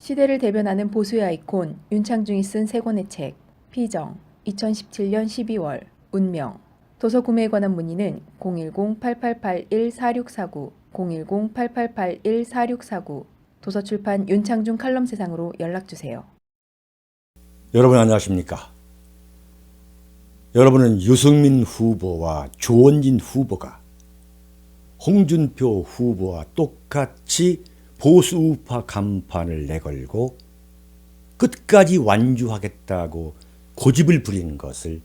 시대를 대변하는 보수의 아이콘 윤창중이 쓴 세 권의 책 피정 2017년 12월 운명 도서 구매에 관한 문의는 010-8881-4649 010-8881-4649 도서출판 윤창중 칼럼세상으로 연락주세요. 여러분 안녕하십니까? 여러분은 유승민 후보와 조원진 후보가 홍준표 후보와 똑같이 보수 우파 간판을 내걸고 끝까지 완주하겠다고 고집을 부리는 것을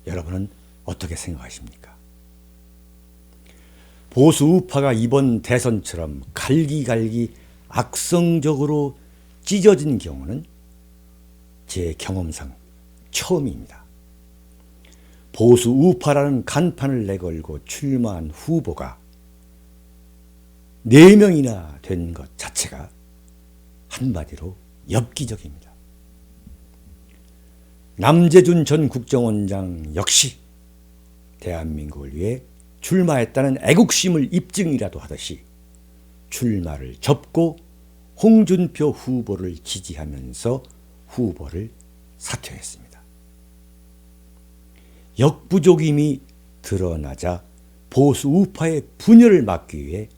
여러분은 어떻게 생각하십니까? 보수 우파가 이번 대선처럼 갈기갈기 악성적으로 찢어진 경우는 제 경험상 처음입니다. 보수 우파라는 간판을 내걸고 출마한 후보가 4명이나 된 것 자체가 한마디로 엽기적입니다. 남재준 전 국정원장 역시 대한민국을 위해 출마했다는 애국심을 입증이라도 하듯이 출마를 접고 홍준표 후보를 지지하면서 후보를 사퇴했습니다. 역부족임이 드러나자 보수 우파의 분열을 막기 위해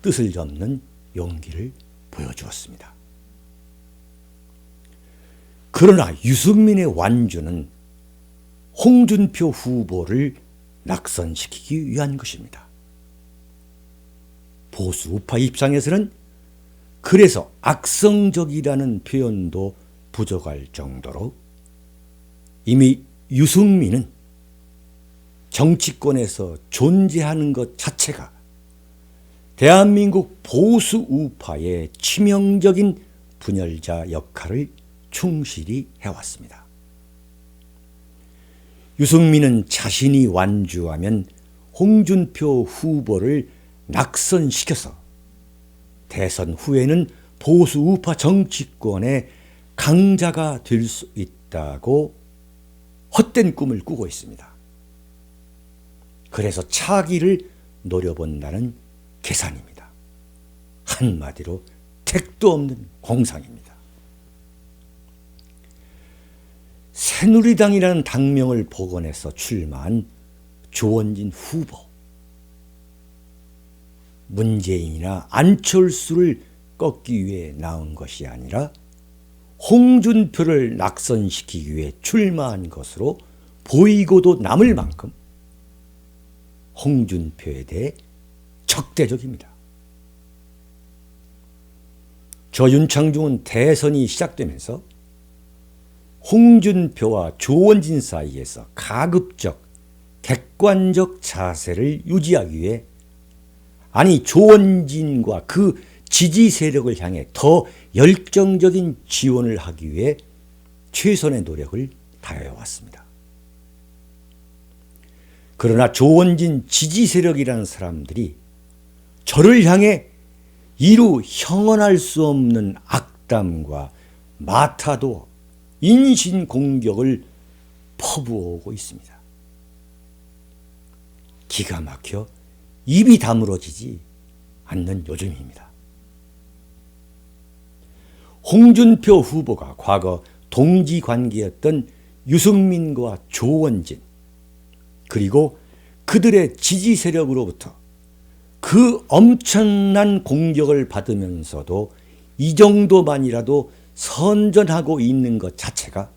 뜻을 접는 용기를 보여주었습니다. 그러나 유승민의 완주는 홍준표 후보를 낙선시키기 위한 것입니다. 보수 우파 입장에서는 그래서 악성적이라는 표현도 부족할 정도로 이미 유승민은 정치권에서 존재하는 것 자체가 대한민국 보수 우파의 치명적인 분열자 역할을 충실히 해왔습니다. 유승민은 자신이 완주하면 홍준표 후보를 낙선시켜서 대선 후에는 보수 우파 정치권의 강자가 될 수 있다고 헛된 꿈을 꾸고 있습니다. 그래서 차기를 노려본다는 계산입니다. 한마디로 택도 없는 공상입니다. 새누리당이라는 당명을 복원해서 출마한 조원진 후보. 문재인이나 안철수를 꺾기 위해 나온 것이 아니라 홍준표를 낙선시키기 위해 출마한 것으로 보이고도 남을 만큼 홍준표에 대해 적대적입니다. 저 윤창중은 대선이 시작되면서 홍준표와 조원진 사이에서 가급적 객관적 자세를 유지하기 위해 조원진과 그 지지 세력을 향해 더 열정적인 지원을 하기 위해 최선의 노력을 다해 왔습니다. 그러나 조원진 지지 세력이라는 사람들이 저를 향해 이루 형언할 수 없는 악담과 마타도 인신공격을 퍼부어오고 있습니다. 기가 막혀 입이 다물어지지 않는 요즘입니다. 홍준표 후보가 과거 동지관계였던 유승민과 조원진 그리고 그들의 지지 세력으로부터 그 엄청난 공격을 받으면서도 이 정도만이라도 선전하고 있는 것 자체가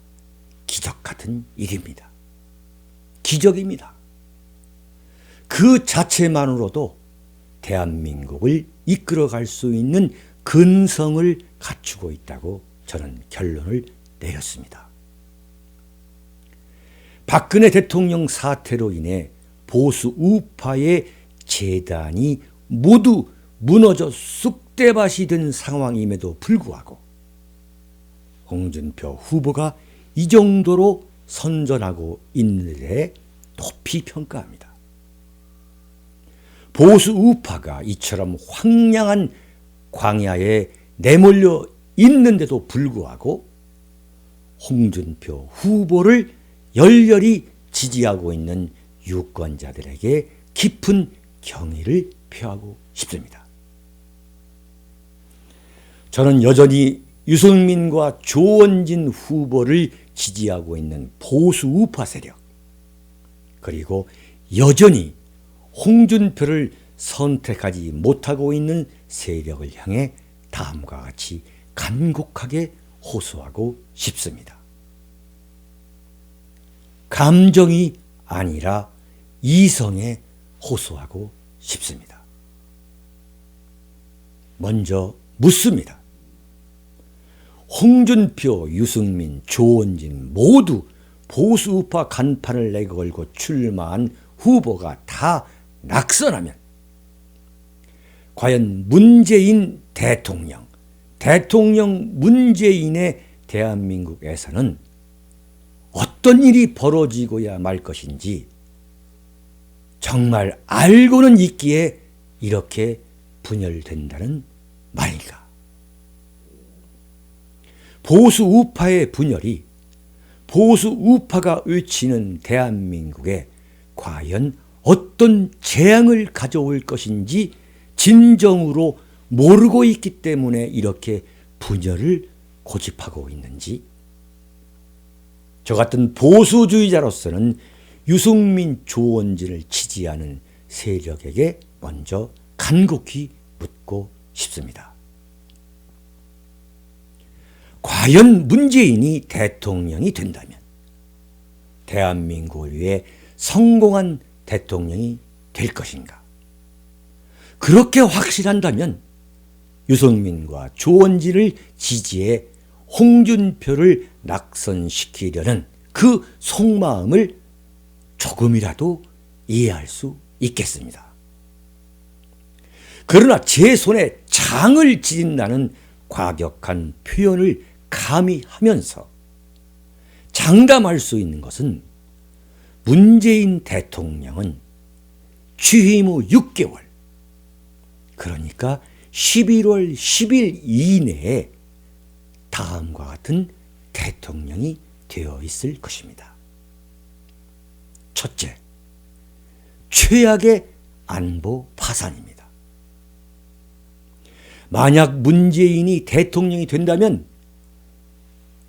기적 같은 일입니다. 기적입니다. 그 자체만으로도 대한민국을 이끌어갈 수 있는 근성을 갖추고 있다고 저는 결론을 내렸습니다. 박근혜 대통령 사태로 인해 보수 우파의 재단이 모두 무너져 쑥대밭이 된 상황임에도 불구하고 홍준표 후보가 이 정도로 선전하고 있는 데 높이 평가합니다. 보수 우파가 이처럼 황량한 광야에 내몰려 있는데도 불구하고 홍준표 후보를 열렬히 지지하고 있는 유권자들에게 깊은 경의를 표하고 싶습니다. 저는 여전히 유승민과 조원진 후보를 지지하고 있는 보수 우파 세력, 그리고 여전히 홍준표를 선택하지 못하고 있는 세력을 향해 다음과 같이 간곡하게 호소하고 싶습니다. 감정이 아니라 이성에 호소하고 싶습니다. 먼저 묻습니다. 홍준표, 유승민, 조원진 모두 보수우파 간판을 내걸고 출마한 후보가 다 낙선하면 과연 문재인 대통령 문재인의 대한민국에서는 어떤 일이 벌어지고야 말 것인지 정말 알고는 있기에 이렇게 분열된다는 말인가? 보수 우파의 분열이 보수 우파가 외치는 대한민국에 과연 어떤 재앙을 가져올 것인지 진정으로 모르고 있기 때문에 이렇게 분열을 고집하고 있는지, 저 같은 보수주의자로서는 유승민, 조원진을 지지하는 세력에게 먼저 간곡히 묻고 싶습니다. 과연 문재인이 대통령이 된다면 대한민국을 위해 성공한 대통령이 될 것인가? 그렇게 확실한다면 유승민과 조원진을 지지해 홍준표를 낙선시키려는 그 속마음을 조금이라도 이해할 수 있겠습니다. 그러나 제 손에 장을 지진다는 과격한 표현을 감히 하면서 장담할 수 있는 것은 문재인 대통령은 취임 후 6개월, 그러니까 11월 10일 이내에 다음과 같은 대통령이 되어 있을 것입니다. 첫째, 최악의 안보 파산입니다. 만약 문재인이 대통령이 된다면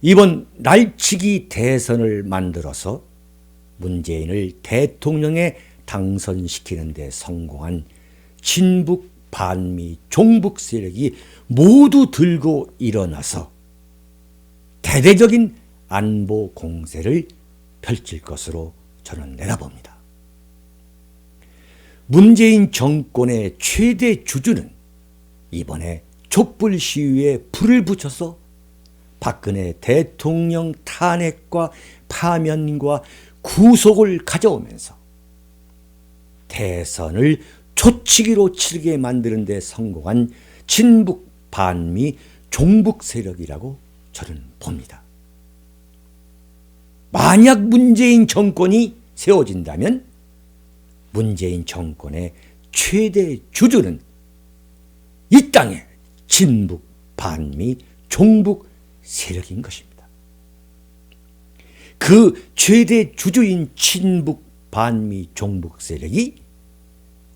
이번 날치기 대선을 만들어서 문재인을 대통령에 당선시키는 데 성공한 친북, 반미, 종북 세력이 모두 들고 일어나서 대대적인 안보 공세를 펼칠 것으로 저는 내다봅니다. 문재인 정권의 최대 주주는 이번에 촛불 시위에 불을 붙여서 박근혜 대통령 탄핵과 파면과 구속을 가져오면서 대선을 초치기로 치르게 만드는 데 성공한 친북, 반미, 종북 세력이라고 저는 봅니다. 만약 문재인 정권이 세워진다면 문재인 정권의 최대 주주는 이 땅의 친북, 반미, 종북 세력인 것입니다. 그 최대 주주인 친북, 반미, 종북 세력이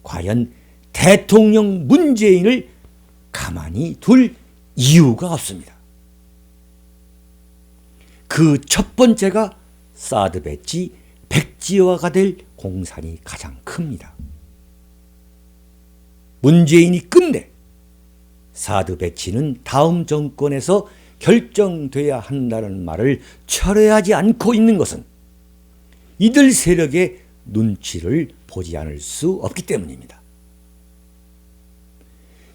과연 대통령 문재인을 가만히 둘 이유가 없습니다. 그 첫 번째가 사드 배치 백지화가 될 공산이 가장 큽니다. 문재인이 끝내 사드 배치는 다음 정권에서 결정돼야 한다는 말을 철회하지 않고 있는 것은 이들 세력의 눈치를 보지 않을 수 없기 때문입니다.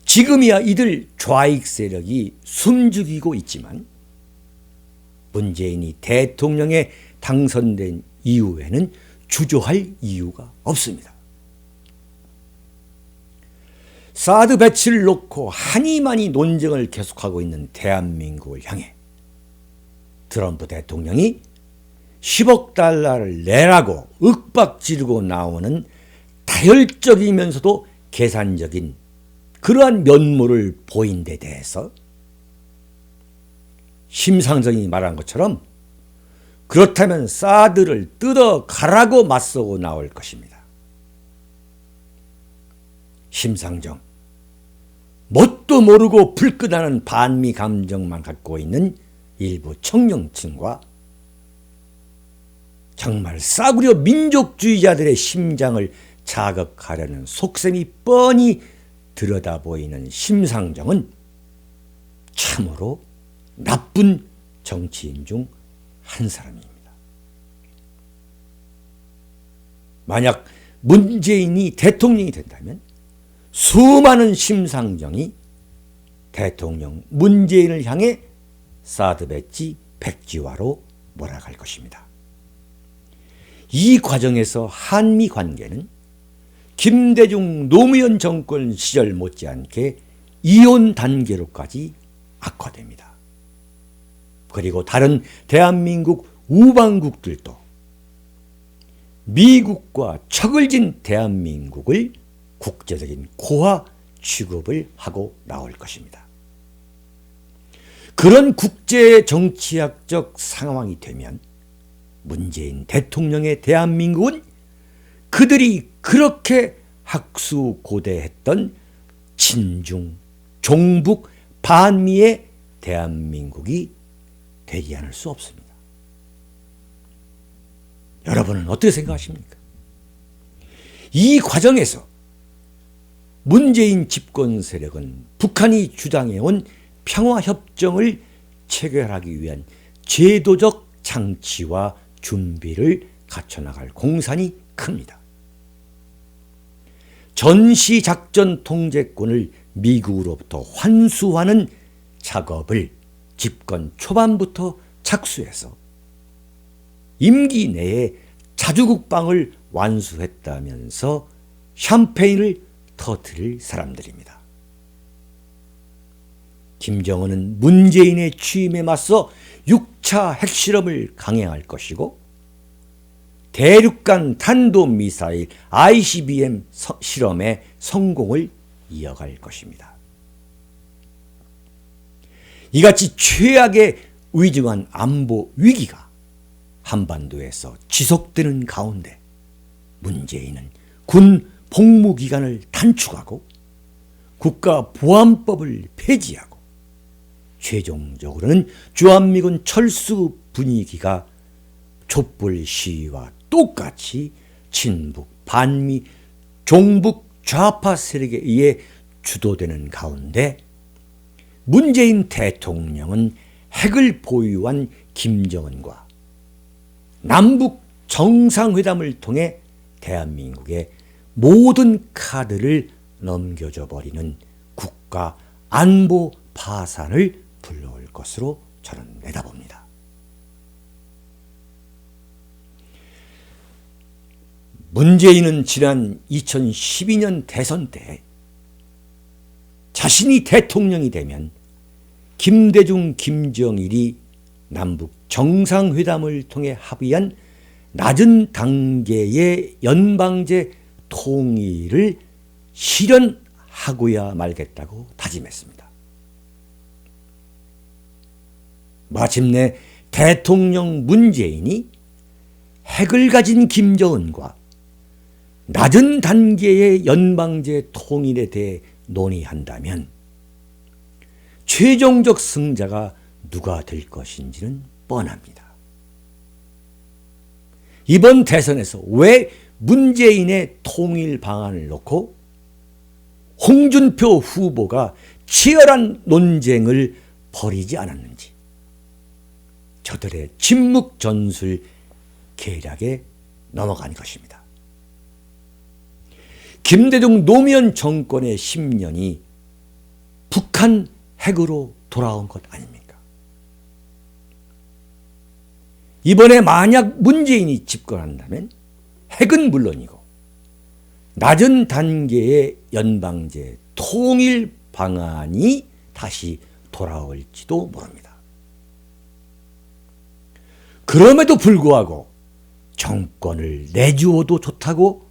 지금이야 이들 좌익 세력이 숨죽이고 있지만 문재인이 대통령에 당선된 이후에는 주저할 이유가 없습니다. 사드 배치를 놓고 한이만이 논쟁을 계속하고 있는 대한민국을 향해 트럼프 대통령이 10억 달러를 내라고 윽박지르고 나오는 다혈적이면서도 계산적인 그러한 면모를 보인 데 대해서 심상정이 말한 것처럼 그렇다면 사드를 뜯어 가라고 맞서고 나올 것입니다. 심상정, 뭣도 뭣도 모르고 불끈하는 반미 감정만 갖고 있는 일부 청년층과 정말 싸구려 민족주의자들의 심장을 자극하려는 속셈이 뻔히 들여다보이는 심상정은 참으로 나쁜 정치인 중 한 사람입니다. 만약 문재인이 대통령이 된다면 수많은 심상정이 대통령 문재인을 향해 사드 배지 백지화로 몰아갈 것입니다. 이 과정에서 한미 관계는 김대중 노무현 정권 시절 못지않게 이혼 단계로까지 악화됩니다. 그리고 다른 대한민국 우방국들도 미국과 척을 진 대한민국을 국제적인 고화 취급을 하고 나올 것입니다. 그런 국제 정치학적 상황이 되면 문재인 대통령의 대한민국은 그들이 그렇게 학수고대했던 친중, 종북, 반미의 대한민국이 되지 않을 수 없습니다. 여러분은 어떻게 생각하십니까? 이 과정에서 문재인 집권 세력은 북한이 주장해온 평화협정을 체결하기 위한 제도적 장치와 준비를 갖춰나갈 공산이 큽니다. 전시작전 통제권을 미국으로부터 환수하는 작업을 집권 초반부터 착수해서 임기 내에 자주국방을 완수했다면서 샴페인을 터뜨릴 사람들입니다. 김정은은 문재인의 취임에 맞서 6차 핵실험을 강행할 것이고 대륙간 탄도미사일 ICBM 실험의 성공을 이어갈 것입니다. 이같이 최악의 위중한 안보 위기가 한반도에서 지속되는 가운데 문재인은 군 복무기간을 단축하고 국가보안법을 폐지하고 최종적으로는 주한미군 철수 분위기가 촛불 시위와 똑같이 친북, 반미, 종북 좌파 세력에 의해 주도되는 가운데 문재인 대통령은 핵을 보유한 김정은과 남북 정상회담을 통해 대한민국의 모든 카드를 넘겨줘 버리는 국가 안보 파산을 불러올 것으로 저는 내다봅니다. 문재인은 지난 2012년 대선 때 자신이 대통령이 되면 김대중, 김정일이 남북 정상회담을 통해 합의한 낮은 단계의 연방제 통일을 실현하고야 말겠다고 다짐했습니다. 마침내 대통령 문재인이 핵을 가진 김정은과 낮은 단계의 연방제 통일에 대해 논의한다면 최종적 승자가 누가 될 것인지는 뻔합니다. 이번 대선에서 왜 문재인의 통일 방안을 놓고 홍준표 후보가 치열한 논쟁을 벌이지 않았는지 저들의 침묵 전술 계략에 넘어간 것입니다. 김대중 노무현 정권의 10년이 북한 핵으로 돌아온 것 아닙니까? 이번에 만약 문재인이 집권한다면 핵은 물론이고 낮은 단계의 연방제 통일 방안이 다시 돌아올지도 모릅니다. 그럼에도 불구하고 정권을 내주어도 좋다고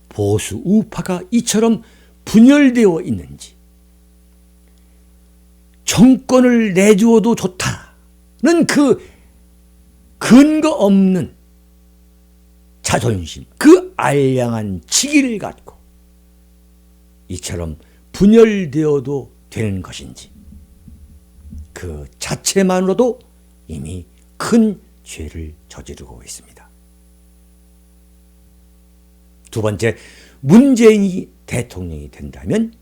보수 우파가 이처럼 분열되어 있는지, 정권을 내주어도 좋다는 그 근거 없는 자존심, 그 알량한 치기를 갖고 이처럼 분열되어도 되는 것인지, 그 자체만으로도 이미 큰 죄를 저지르고 있습니다. 두 번째, 문재인이 대통령이 된다면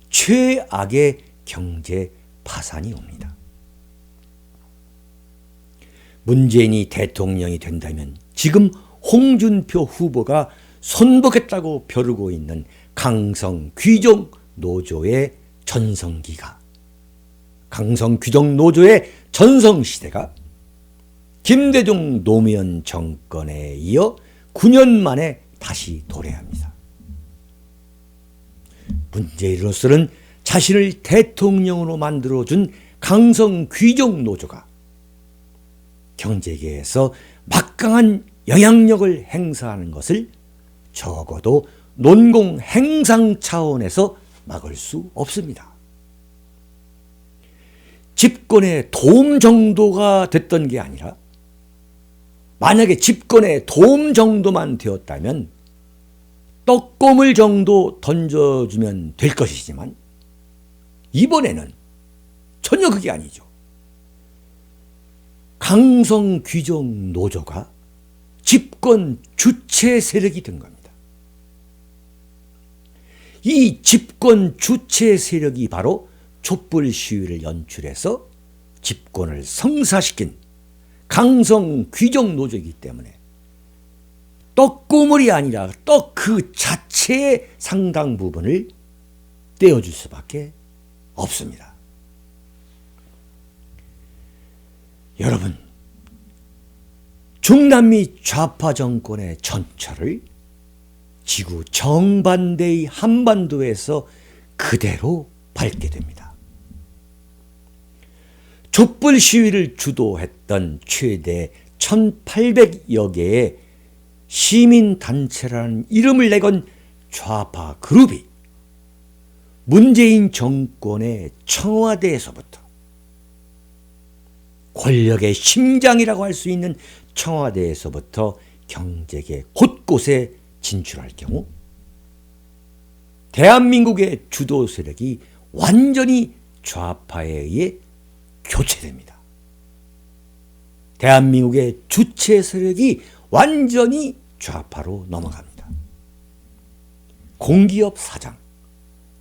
최악의 경제 파산이 옵니다. 문재인이 대통령이 된다면 지금 홍준표 후보가 손보겠다고 벼르고 있는 강성 귀족 노조의 전성기가, 강성 귀족 노조의 전성시대가 김대중 노무현 정권에 이어 9년 만에 다시 도래합니다. 문재인으로서는 자신을 대통령으로 만들어준 강성 귀족 노조가 경제계에서 막강한 영향력을 행사하는 것을 적어도 논공 행상 차원에서 막을 수 없습니다. 집권의 도움 정도가 됐던 게 아니라, 만약에 집권의 도움 정도만 되었다면 떡고물 정도 던져주면 될 것이지만 이번에는 전혀 그게 아니죠. 강성 귀족 노조가 집권 주체 세력이 된 겁니다. 이 집권 주체 세력이 바로 촛불 시위를 연출해서 집권을 성사시킨 강성 귀족 노조이기 때문에 떡고물이 아니라 떡 그 자체의 상당 부분을 떼어줄 수밖에 없습니다. 여러분, 중남미 좌파 정권의 전철을 지구 정반대의 한반도에서 그대로 밟게 됩니다. 촛불 시위를 주도했던 최대 1800여 개의 시민단체라는 이름을 내건 좌파 그룹이 문재인 정권의 청와대에서부터, 권력의 심장이라고 할 수 있는 청와대에서부터 경제계 곳곳에 진출할 경우 대한민국의 주도 세력이 완전히 좌파에 의해 교체됩니다. 대한민국의 주체 세력이 완전히 좌파로 넘어갑니다. 공기업 사장,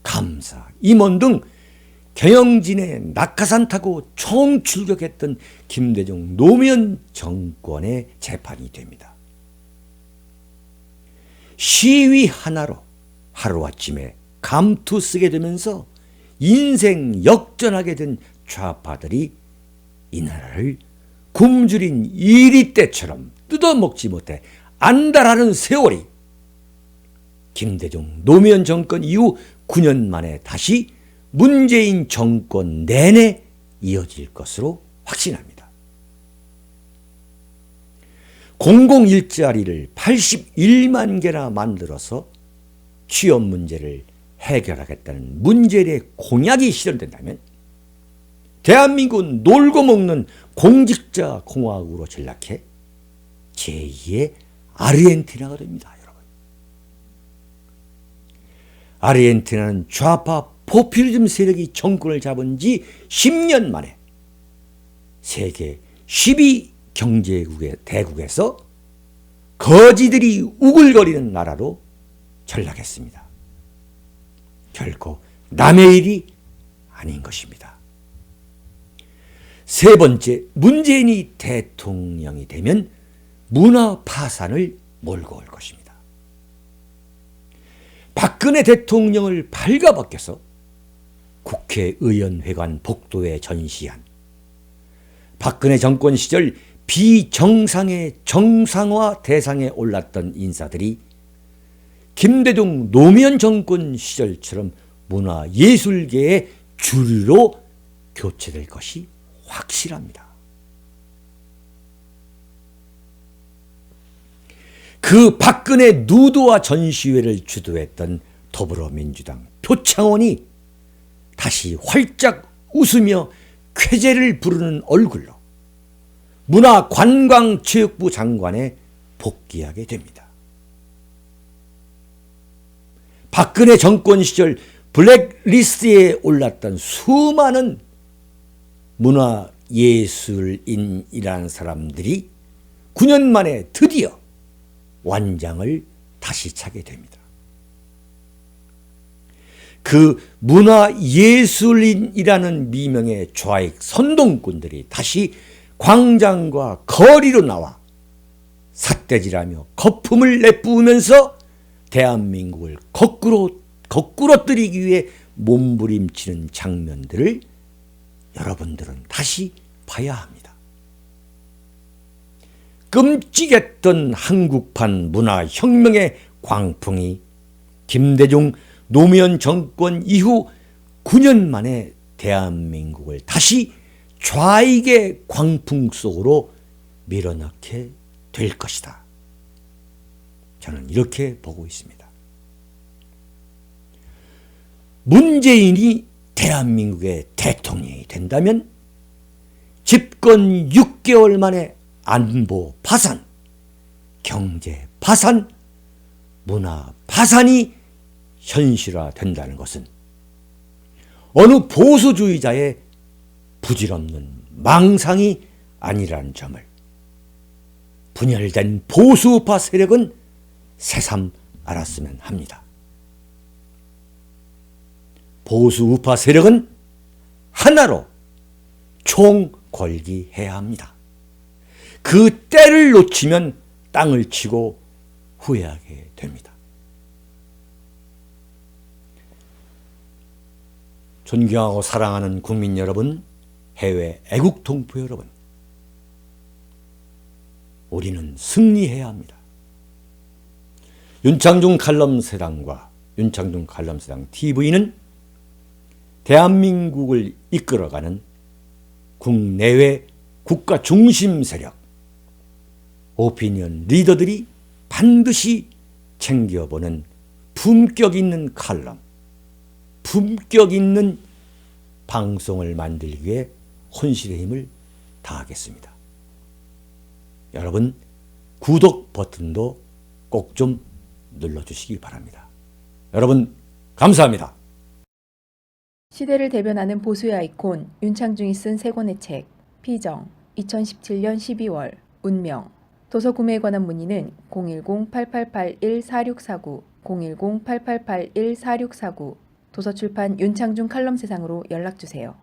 감사, 임원 등 경영진의 낙하산 타고 총출격했던 김대중 노무현 정권의 재판이 됩니다. 시위 하나로 하루아침에 감투 쓰게 되면서 인생 역전하게 된 좌파들이 이 나라를 굶주린 이리떼처럼 뜯어먹지 못해 안달하는 세월이 김대중 노무현 정권 이후 9년 만에 다시 문재인 정권 내내 이어질 것으로 확신합니다. 공공일자리를 81만 개나 만들어서 취업 문제를 해결하겠다는 문재인의 공약이 실현된다면 대한민국은 놀고 먹는 공직자 공화국으로 전락해 제2의 아르헨티나가 됩니다. 여러분, 아르헨티나는 좌파 포퓰리즘 세력이 정권을 잡은 지 10년 만에 세계 10위 경제국의 대국에서 거지들이 우글거리는 나라로 전락했습니다. 결코 남의 일이 아닌 것입니다. 세 번째, 문재인이 대통령이 되면 문화 파산을 몰고 올 것입니다. 박근혜 대통령을 발가벗겨서 국회의원회관 복도에 전시한, 박근혜 정권 시절 비정상의 정상화 대상에 올랐던 인사들이 김대중 노무현 정권 시절처럼 문화예술계의 주류로 교체될 것이 확실합니다. 그 박근혜 누드화 전시회를 주도했던 더불어민주당 표창원이 다시 활짝 웃으며 쾌재를 부르는 얼굴로 문화관광체육부 장관에 복귀하게 됩니다. 박근혜 정권 시절 블랙리스트에 올랐던 수많은 문화예술인이라는 사람들이 9년 만에 드디어 완장을 다시 차게 됩니다. 그 문화예술인이라는 미명의 좌익 선동꾼들이 다시 광장과 거리로 나와 삿대질하며 거품을 내뿜으면서 대한민국을 거꾸로뜨리기 위해 몸부림치는 장면들을 여러분들은 다시 봐야 합니다. 끔찍했던 한국판 문화혁명의 광풍이 김대중 노무현 정권 이후 9년 만에 대한민국을 다시 좌익의 광풍 속으로 밀어넣게 될 것이다. 저는 이렇게 보고 있습니다. 문재인이 대한민국의 대통령이 된다면 집권 6개월 만에 안보 파산, 경제 파산, 문화 파산이 현실화된다는 것은 어느 보수주의자의 부질없는 망상이 아니라는 점을 분열된 보수우파 세력은 새삼 알았으면 합니다. 보수우파 세력은 하나로 총궐기해야 합니다. 그 때를 놓치면 땅을 치고 후회하게 됩니다. 존경하고 사랑하는 국민 여러분, 해외 애국 동포 여러분, 우리는 승리해야 합니다. 윤창중 칼럼세상과 윤창중 칼럼세상 TV는 대한민국을 이끌어가는 국내외 국가 중심 세력, 오피니언 리더들이 반드시 챙겨보는 품격 있는 칼럼, 품격 있는 방송을 만들기 위해 혼신의 힘을 다하겠습니다. 여러분, 구독 버튼도 꼭 좀 눌러주시기 바랍니다. 여러분, 감사합니다. 시대를 대변하는 보수의 아이콘 윤창중이 쓴 세 권의 책 피정 2017년 12월 운명 도서 구매에 관한 문의는 010-8881-4649 010-8881-4649 도서출판 윤창중 칼럼세상으로 연락주세요.